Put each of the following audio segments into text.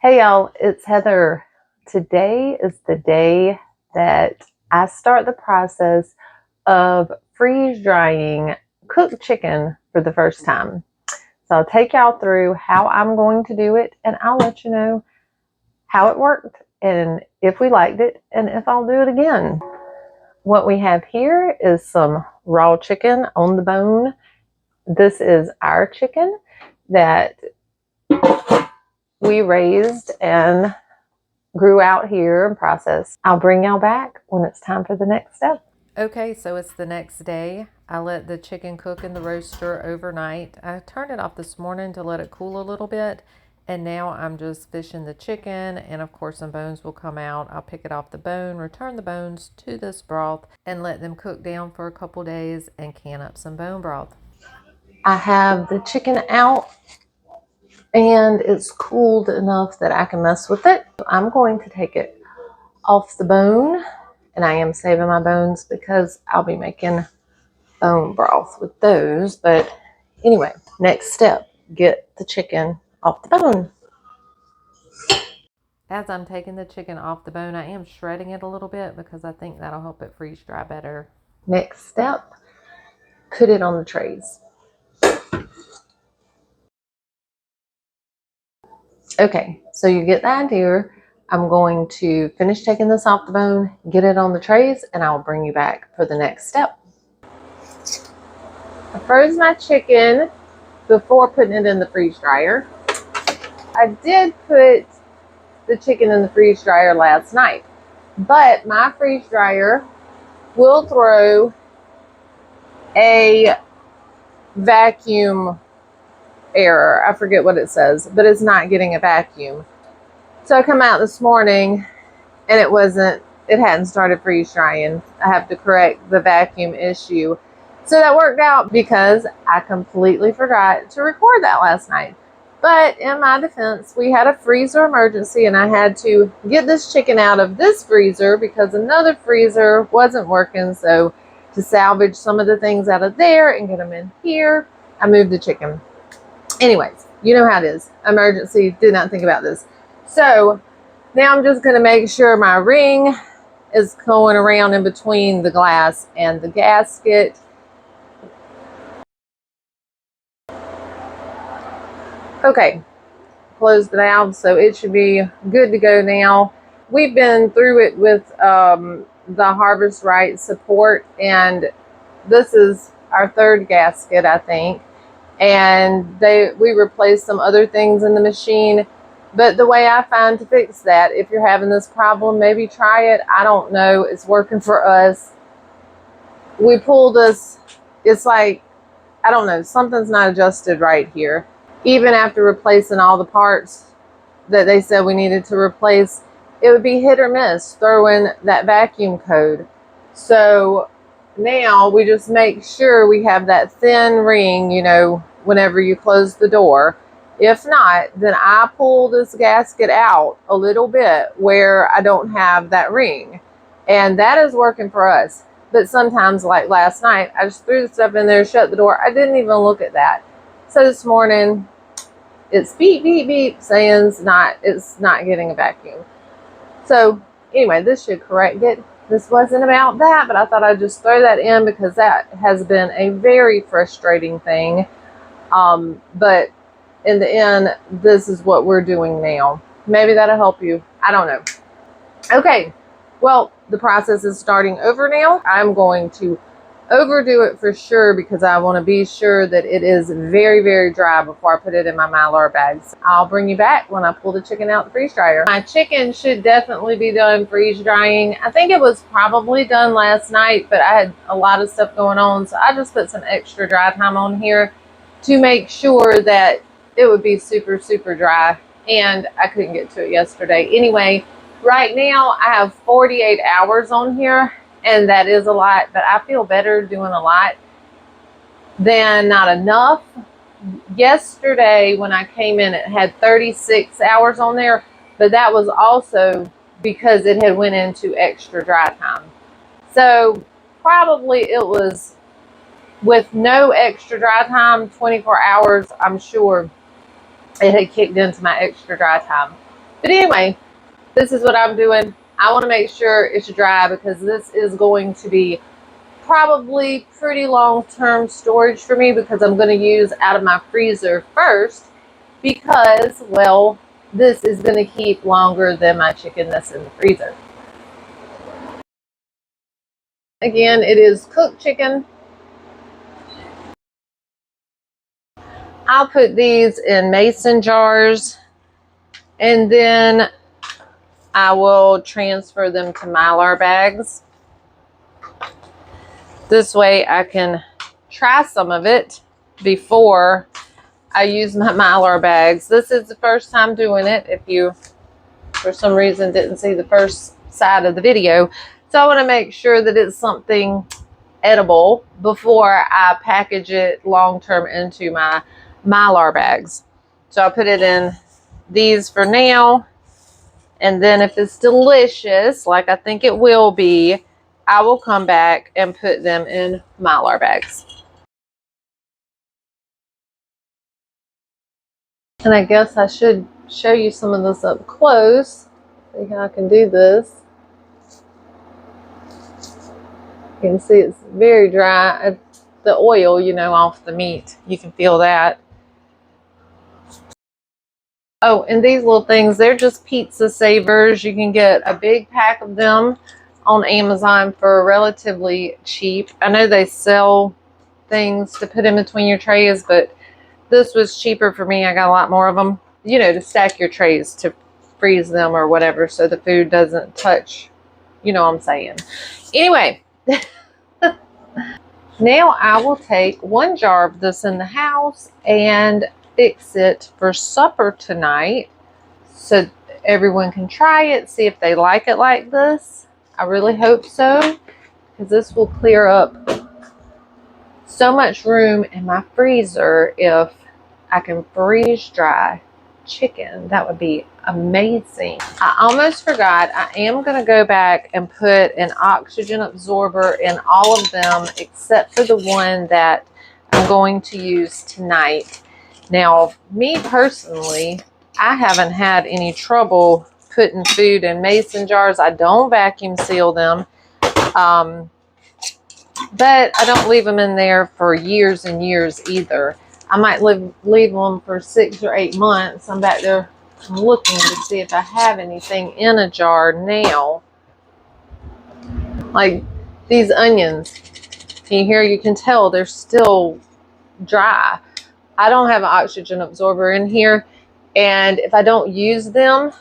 Hey y'all, it's Heather. Today is the day that I start the process of freeze drying cooked chicken for the first time. So I'll take y'all through how I'm going to do it, and I'll let you know how it worked and if we liked it and if I'll do it again. What we have here is some raw chicken on the bone. This is our chicken that we raised and grew out here and processed. I'll bring y'all back when it's time for the next step. Okay, so it's the next day. I let the chicken cook in the roaster overnight. I turned it off this morning to let it cool a little bit. And now I'm just fishing the chicken, and of course some bones will come out. I'll pick it off the bone, return the bones to this broth, and let them cook down for a couple days and can up some bone broth. I have the chicken out and it's cooled enough that I can mess with it. I'm going to take it off the bone, and I am saving my bones because I'll be making bone broth with those. But anyway, next step, get the chicken off the bone. As I'm taking the chicken off the bone, I am shredding it a little bit because I think that'll help it freeze dry better. Next step, put it on the trays. Okay, so you get the idea. I'm going to finish taking this off the bone, get it on the trays, and I'll bring you back for the next step. I froze my chicken before putting it in the freeze dryer. I did put the chicken in the freeze dryer last night, but my freeze dryer will throw a vacuum error. I forget what it says, but it's not getting a vacuum. So I come out this morning and it hadn't started freeze drying. I have to correct the vacuum issue. So that worked out because I completely forgot to record that last night. But in my defense, we had a freezer emergency and I had to get this chicken out of this freezer because another freezer wasn't working. So to salvage some of the things out of there and get them in here, I moved the chicken. Anyways, you know how it is. Emergency, did not think about this. So now I'm just going to make sure my ring is going around in between the glass and the gasket. Okay, close the valve, so it should be good to go now. We've been through it with the Harvest Right support, and this is our third gasket, I think. And we replaced some other things in the machine. But the way I find to fix that, if you're having this problem, maybe try it. I don't know. It's working for us. We pull this. It's like, I don't know, something's not adjusted right here. Even after replacing all the parts that they said we needed to replace, it would be hit or miss throwing that vacuum code. So now we just make sure we have that thin ring, you know, whenever you close the door. If not, then I pull this gasket out a little bit where I don't have that ring. And that is working for us. But sometimes, like last night, I just threw the stuff in there, shut the door. I didn't even look at that. So this morning, it's beep, beep, beep, saying it's not getting a vacuum. So anyway, this should correct it. This wasn't about that, but I thought I'd just throw that in because that has been a very frustrating thing. But in the end, this is what we're doing now. Maybe that'll help you. I don't know. Okay, well, the process is starting over now. I'm going to overdo it for sure because I want to be sure that it is very, very dry before I put it in my Mylar bags. I'll bring you back when I pull the chicken out the freeze dryer. My chicken should definitely be done freeze drying. I think it was probably done last night, but I had a lot of stuff going on, so I just put some extra dry time on here to make sure that it would be super, super dry, and I couldn't get to it yesterday. Anyway, right now I have 48 hours on here, and that is a lot, but I feel better doing a lot than not enough. Yesterday when I came in, it had 36 hours on there, but that was also because it had went into extra dry time. So probably it was, with no extra dry time, 24 hours, I'm sure it had kicked into my extra dry time. But anyway, this is what I'm doing. I want to make sure it's dry because this is going to be probably pretty long-term storage for me because I'm going to use out of my freezer first because, well, this is going to keep longer than my chicken that's in the freezer. Again, it is cooked chicken. I'll put these in mason jars and then I will transfer them to Mylar bags. This way I can try some of it before I use my Mylar bags. This is the first time doing it if you for some reason didn't see the first side of the video. So I want to make sure that it's something edible before I package it long term into my Mylar bags. So I put it in these for now. And then if it's delicious, like I think it will be, I will come back and put them in Mylar bags. And I guess I should show you some of this up close. See how I can do this. You can see it's very dry. The oil, you know, off the meat. You can feel that. Oh, and these little things, they're just pizza savers. You can get a big pack of them on Amazon for relatively cheap. I know they sell things to put in between your trays, but this was cheaper for me. I got a lot more of them, you know, to stack your trays, to freeze them or whatever so the food doesn't touch, you know what I'm saying. Anyway, now I will take one jar of this in the house and fix it for supper tonight so everyone can try it, see if they like it like this. I really hope so because this will clear up so much room in my freezer if I can freeze dry chicken. That would be amazing. I almost forgot. I am going to go back and put an oxygen absorber in all of them except for the one that I'm going to use tonight. Now, me personally, I haven't had any trouble putting food in mason jars. I don't vacuum seal them. But I don't leave them in there for years and years either. I might leave them for 6 or 8 months. I'm back there looking to see if I have anything in a jar now. Like these onions. Can you hear? You can tell they're still dry. I don't have an oxygen absorber in here. And if I don't use them,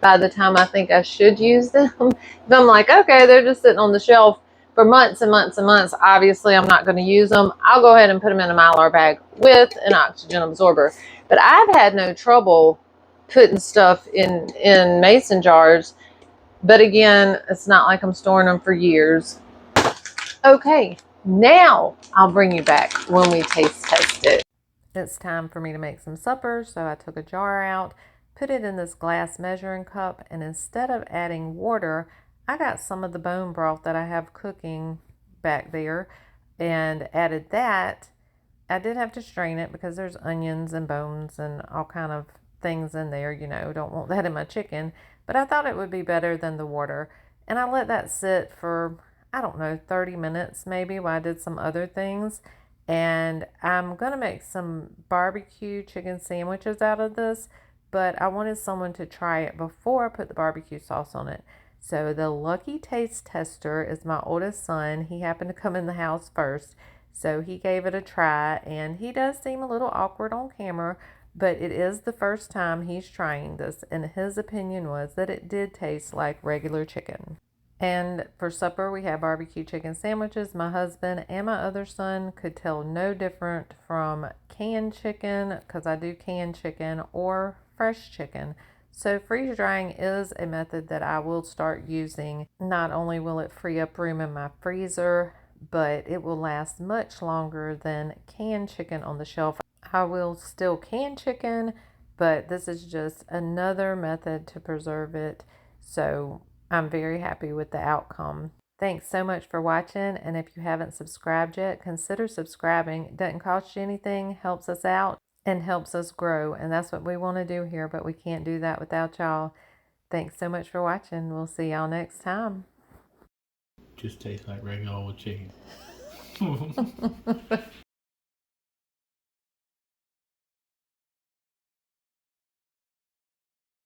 by the time I think I should use them, if I'm like, okay, they're just sitting on the shelf for months and months and months, obviously I'm not going to use them. I'll go ahead and put them in a Mylar bag with an oxygen absorber. But I've had no trouble putting stuff in mason jars. But again, it's not like I'm storing them for years. Okay, now I'll bring you back when we taste test it. It's time for me to make some supper, so I took a jar out, put it in this glass measuring cup, and instead of adding water, I got some of the bone broth that I have cooking back there and added that. I did have to strain it because there's onions and bones and all kind of things in there, you know, don't want that in my chicken, but I thought it would be better than the water. And I let that sit for, I don't know, 30 minutes maybe while I did some other things. And I'm going to make some barbecue chicken sandwiches out of this, but I wanted someone to try it before I put the barbecue sauce on it. So the lucky taste tester is my oldest son. He happened to come in the house first. So he gave it a try, and he does seem a little awkward on camera, but it is the first time he's trying this, and his opinion was that it did taste like regular chicken. And for supper, we had barbecue chicken sandwiches. My husband and my other son could tell no different from canned chicken, because I do canned chicken, or fresh chicken. So freeze drying is a method that I will start using. Not only will it free up room in my freezer, but it will last much longer than canned chicken on the shelf. I will still can chicken, but this is just another method to preserve it. So I'm very happy with the outcome. Thanks so much for watching, and if you haven't subscribed yet, consider subscribing. It doesn't cost you anything, helps us out. and helps us grow. And that's what we want to do here, but we can't do that without y'all. Thanks so much for watching. We'll see y'all next time. Just tastes like regular old chicken.